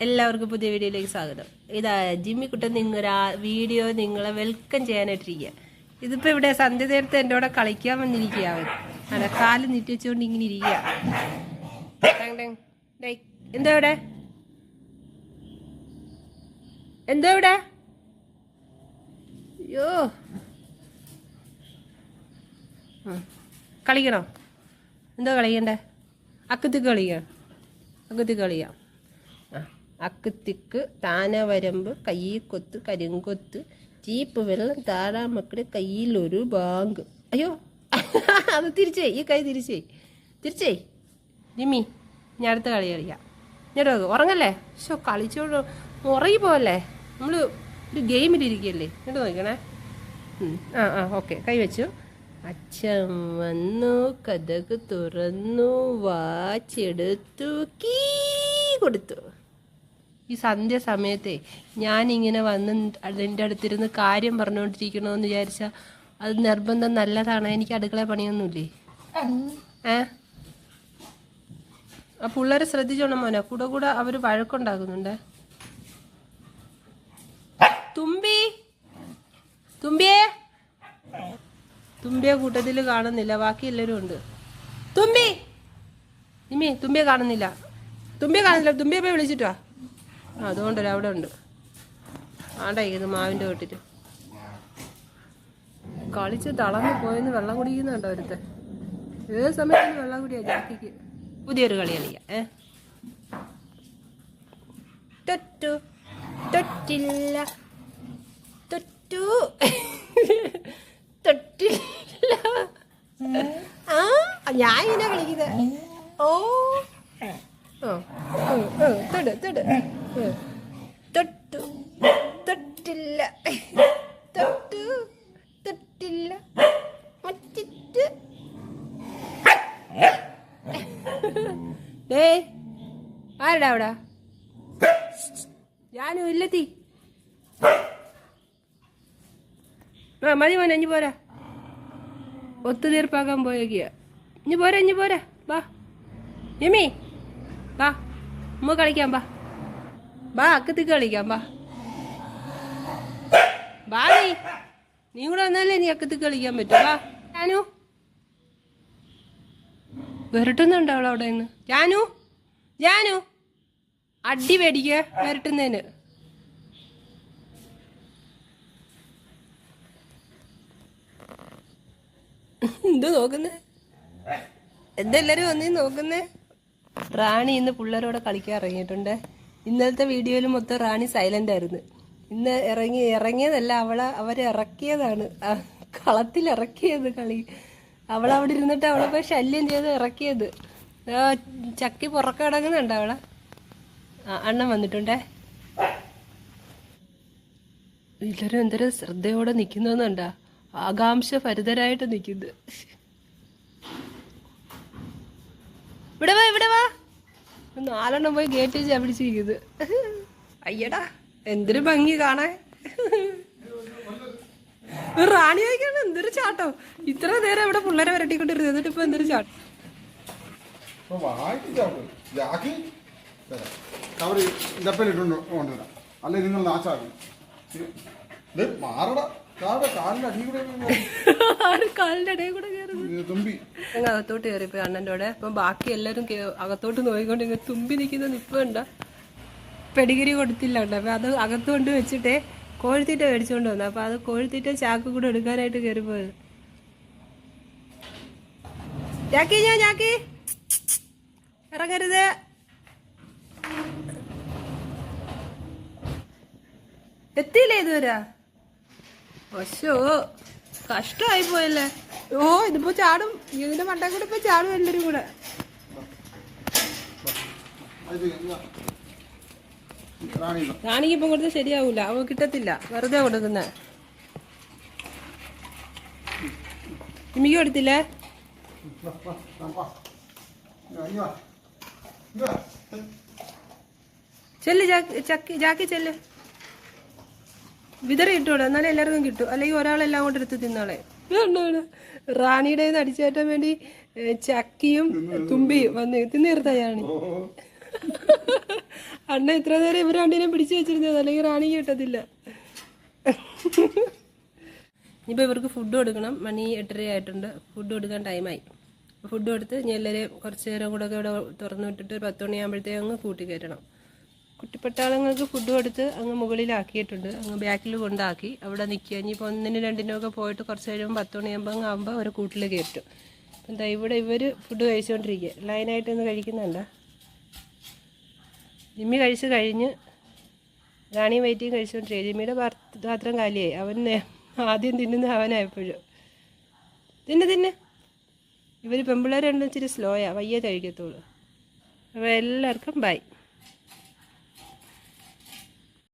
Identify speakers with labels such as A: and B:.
A: എല്ലാവർക്കും പുതിയ വീഡിയോയിലേക്ക് സ്വാഗതം. ഇതാ ജിമ്മിക്കുട്ടൻ നിങ്ങളൊരു വീഡിയോ നിങ്ങളെ വെൽക്കം ചെയ്യാനായിട്ടിരിക്കുക. ഇതിപ്പോൾ ഇവിടെ സന്ധ്യ നേരത്തെ എൻ്റെ കൂടെ കളിക്കാൻ വന്നിരിക്കുക. അവൻ അതെ കാല് നീട്ടി വെച്ചുകൊണ്ട് ഇങ്ങനെ ഇരിക്കുക. എന്താ ഇവിടെ എന്താ ഇവിടെ? അയ്യോ കളിക്കണോ? എന്തോ കളിക്കണ്ടേ? അക്കത്തിക്ക് കളിക്കാം, അക്കത്തിക്ക് കളിക്കാം. അക്കത്തിക്ക് താനവരമ്പ് കയ്യിൽ കരിങ്കൊത്ത് ചീപ്പ് വെള്ളം താഴാ മക്കളുടെ കയ്യിലൊരു ബാങ്ക്. അയ്യോ അത് തിരിച്ചേ, ഈ കൈ തിരിച്ചേ ജിമ്മി. ഞാൻ അടുത്ത കളി കളിക്കാം. ഞാനോ ഉറങ്ങല്ലേ? ഷോ കളിച്ചോളൂ, ഉറങ്ങി പോവല്ലേ? നമ്മൾ ഒരു ഗെയിമിലിരിക്കുകയല്ലേ. എന്നിട്ട് നോക്കണേ. ഓക്കെ, കൈ വെച്ചു. അച്ഛൻ വന്നു, കഥക് തുറന്നു, വാച്ചെടുത്തു, കീ കൊടുത്തു. ഈ സന്ധ്യ സമയത്തെ ഞാനിങ്ങനെ വന്ന് അതിൻ്റെ അടുത്തിരുന്ന് കാര്യം പറഞ്ഞുകൊണ്ടിരിക്കണമെന്ന് വിചാരിച്ചാൽ അത് നിർബന്ധം നല്ലതാണ്. എനിക്ക് അടുക്കള പണിയൊന്നുമില്ലേ? ആ പിള്ളേരെ ശ്രദ്ധിച്ചോണം മോനെ, കൂടെ അവർ വഴക്കുണ്ടാക്കുന്നുണ്ട്. തുമ്പിയെ കൂട്ടത്തിൽ കാണുന്നില്ല, ബാക്കി എല്ലാവരും ഉണ്ട്. തുമ്പിയെ കാണുന്നില്ല. തുമ്പിയെ പോയി വിളിച്ചിട്ടാ. അതുകൊണ്ടല്ലോ അവിടെ ഉണ്ട്. ആണ്ടായിരിക്കുന്നു മാവിൻ്റെ വീട്ടിൽ കളിച്ച് തളർന്ന് പോയെന്ന് വെള്ളം കുടിക്കുന്നുണ്ടോ ഒരുത്തെ? ഏത് സമയത്ത് വെള്ളം കുടിയാ ജാക്കിക്ക്. പുതിയൊരു കളി കളിക്കാം. തൊറ്റു തൊറ്റില്ല തൊറ്റു തൊറ്റില്ല. ഞാൻ ഇങ്ങനെ കളിക്കുന്നത്. തൊട്ടു തൊട്ടില്ല തൊട്ടു തൊട്ടില്ല മറ്റിട്ട്. ആരടാ അവിടെ? ഞാനും ഇല്ലെത്തി. മതി മോനെ, ഇഞ്ഞി പോരാ. ഒത്തുതീർപ്പാക്കാൻ പോയേക്കിയ. ഇഞ്ഞി പോരാ. വാ യമി, വാ നമ്മ കളിക്കാം. ബാ അക്കത്തേക്ക് കളിക്കാം. ബാ നീ കൂടെ വന്നാലേ നീ അക്കത്തേക്ക് കളിക്കാൻ പറ്റും. വാ ജാനു. വിരട്ടുന്നുണ്ടോ അവൾ അവിടെ നിന്ന്? ജാനു അടി പേടിക്ക വിരട്ടുന്നതിന്. എന്ത് നോക്കുന്നേ? എന്തെല്ലാരും വന്നീ നോക്കുന്നേ? റാണി ഇന്ന് പിള്ളേരോടെ കളിക്കാൻ ഇറങ്ങിയിട്ടുണ്ട്. ഇന്നലത്തെ വീഡിയോയിൽ മൊത്തം റാണി സൈലന്റ് ആയിരുന്നു. ഇന്ന് ഇറങ്ങിയതല്ല, അവരിറക്കിയതാണ്, കളത്തിലിറക്കിയത് കളി. അവളവിടെ ഇരുന്നിട്ട് അവളെ പോയി ശല്യം ചെയ്ത് ഇറക്കിയത്. ചക്കി പുറക്ക കിടക്കുന്നുണ്ട് അവളെ. അണ്ണൻ വന്നിട്ടുണ്ടേ. എല്ലാവരും എന്തൊരു ശ്രദ്ധയോടെ നിൽക്കുന്നുണ്ടാ, ആകാംക്ഷ ഭരിതരായിട്ട് നിൽക്കുന്നത്. ഇവിടെ വാ. 4 പോയി ഗേറ്റ് ചപിടിച്ചിരിക്കുന്നത്. അയ്യടാ എന്തൊരു ഭംഗി കാണാൻ. റാണി വായിക്കാണ്. എന്തൊരു ചാട്ടോ! ഇത്ര നേരം ഇവിടെ പിള്ളേരെ വരട്ടിക്കൊണ്ടിരുന്നു, എന്നിട്ട് ഇപ്പൊ എന്തൊരു ചാട്ടം. കാലിന്റെ ഇടയിൽ കൂടെ അകത്തോട്ട് കയറിപ്പോ അണ്ണൻ്റെ കൂടെ. അപ്പൊ ബാക്കി എല്ലാരും അകത്തോട്ട് നോക്കിക്കൊണ്ട് ഇങ്ങനെ തുമ്പി നിൽക്കുന്ന നിപ്പുണ്ട. പെടിഗിരി കൊടുത്തില്ല ഉണ്ട്. അപ്പൊ അത് അകത്തുകൊണ്ട് വെച്ചിട്ടേ കോഴിത്തീറ്റ മേടിച്ചുകൊണ്ട് വന്നു. അപ്പൊ അത് കോഴിത്തീറ്റ ചാക്ക് കൂടെ എടുക്കാനായിട്ട് കയറിപ്പോയത്. ജാക്കി ഇറങ്ങരുത്. എത്തിയില്ലേ ഇതുവരെ? പക്ഷോ കഷ്ടമായി പോയല്ലേ. ഇതിപ്പോ ചാടും, ഇതിന്റെ മണ്ടേ കൂടെ ഇപ്പൊ ചാടും എല്ലാരും കൂടെ. റാണിക്ക് ഇപ്പം കൊടുത്ത് ശരിയാവൂല, അവ കിട്ടത്തില്ല, വെറുതെ കൊടുക്കുന്ന. ഇമ്മിക്ക് കൊടുത്തില്ലേ? ചെല്ല് ജാക്കി ചെല്ല്. വിതറി ഇട്ടോടെ, എന്നാലേ എല്ലാവർക്കും കിട്ടും. അല്ലെങ്കിൽ ഒരാളെല്ലാം കൊണ്ട് എടുത്ത് തിന്നാളെ. റാണിയുടെ അടിച്ചു കയറ്റാൻ വേണ്ടി ചക്കിയും തുമ്പിയും വന്ന് തിന്നീർത്തായാണ്. അണ്ണ ഇത്ര നേരം ഇവർ രണ്ടിനെ പിടിച്ചു വെച്ചിരുന്നത്, അല്ലെങ്കിൽ റാണിക്ക് കിട്ടത്തില്ല. ഇനിയിപ്പോൾ ഇവർക്ക് ഫുഡ് കൊടുക്കണം. മണി 8:30 ആയിട്ടുണ്ട്. ഫുഡ് കൊടുക്കാൻ ടൈമായി. ഫുഡ് കൊടുത്ത് ഇനി എല്ലാവരെയും കുറച്ച് നേരം കൂടെ ഒക്കെ ഇവിടെ തുറന്നു വിട്ടിട്ട് 10 മണിയാകുമ്പോഴത്തേക്ക് അങ്ങ് കൂട്ടി കയറ്റണം. കുട്ടിപ്പട്ടാളങ്ങൾക്ക് ഫുഡ് കൊടുത്ത് അങ്ങ് മുകളിലാക്കിയിട്ടുണ്ട്. അങ്ങ് ബാക്കിൽ കൊണ്ടാക്കി അവിടെ നിൽക്കുക. ഇനിയിപ്പോൾ 1-നും 2-നും ഒക്കെ പോയിട്ട് കുറച്ച് കഴിയുമ്പോൾ 10 മണിയാകുമ്പോൾ ആകുമ്പോൾ ഒരു കൂട്ടിൽ കയറ്റും. എന്താ ഇവിടെ ഇവർ ഫുഡ് കഴിച്ചുകൊണ്ടിരിക്കുക. ലൈനായിട്ടൊന്ന് കഴിക്കുന്നുണ്ട്. ജിമ്മി കഴിച്ച് കഴിഞ്ഞ് റാണി വൈറ്റിയും കഴിച്ചുകൊണ്ടിരിക്കുക. ജിമ്മിയുടെ പാത്രം കാലിയായി. അവൻ ആദ്യം തിന്നുന്ന അവനായപ്പോഴും. തിന്നെ ഇവർ പെമ്പിള്ളേർ രണ്ടും ഇച്ചിരി സ്ലോയാണ്, വയ്യേ കഴിക്കത്തുള്ളൂ. അപ്പോൾ എല്ലാവർക്കും ബൈ.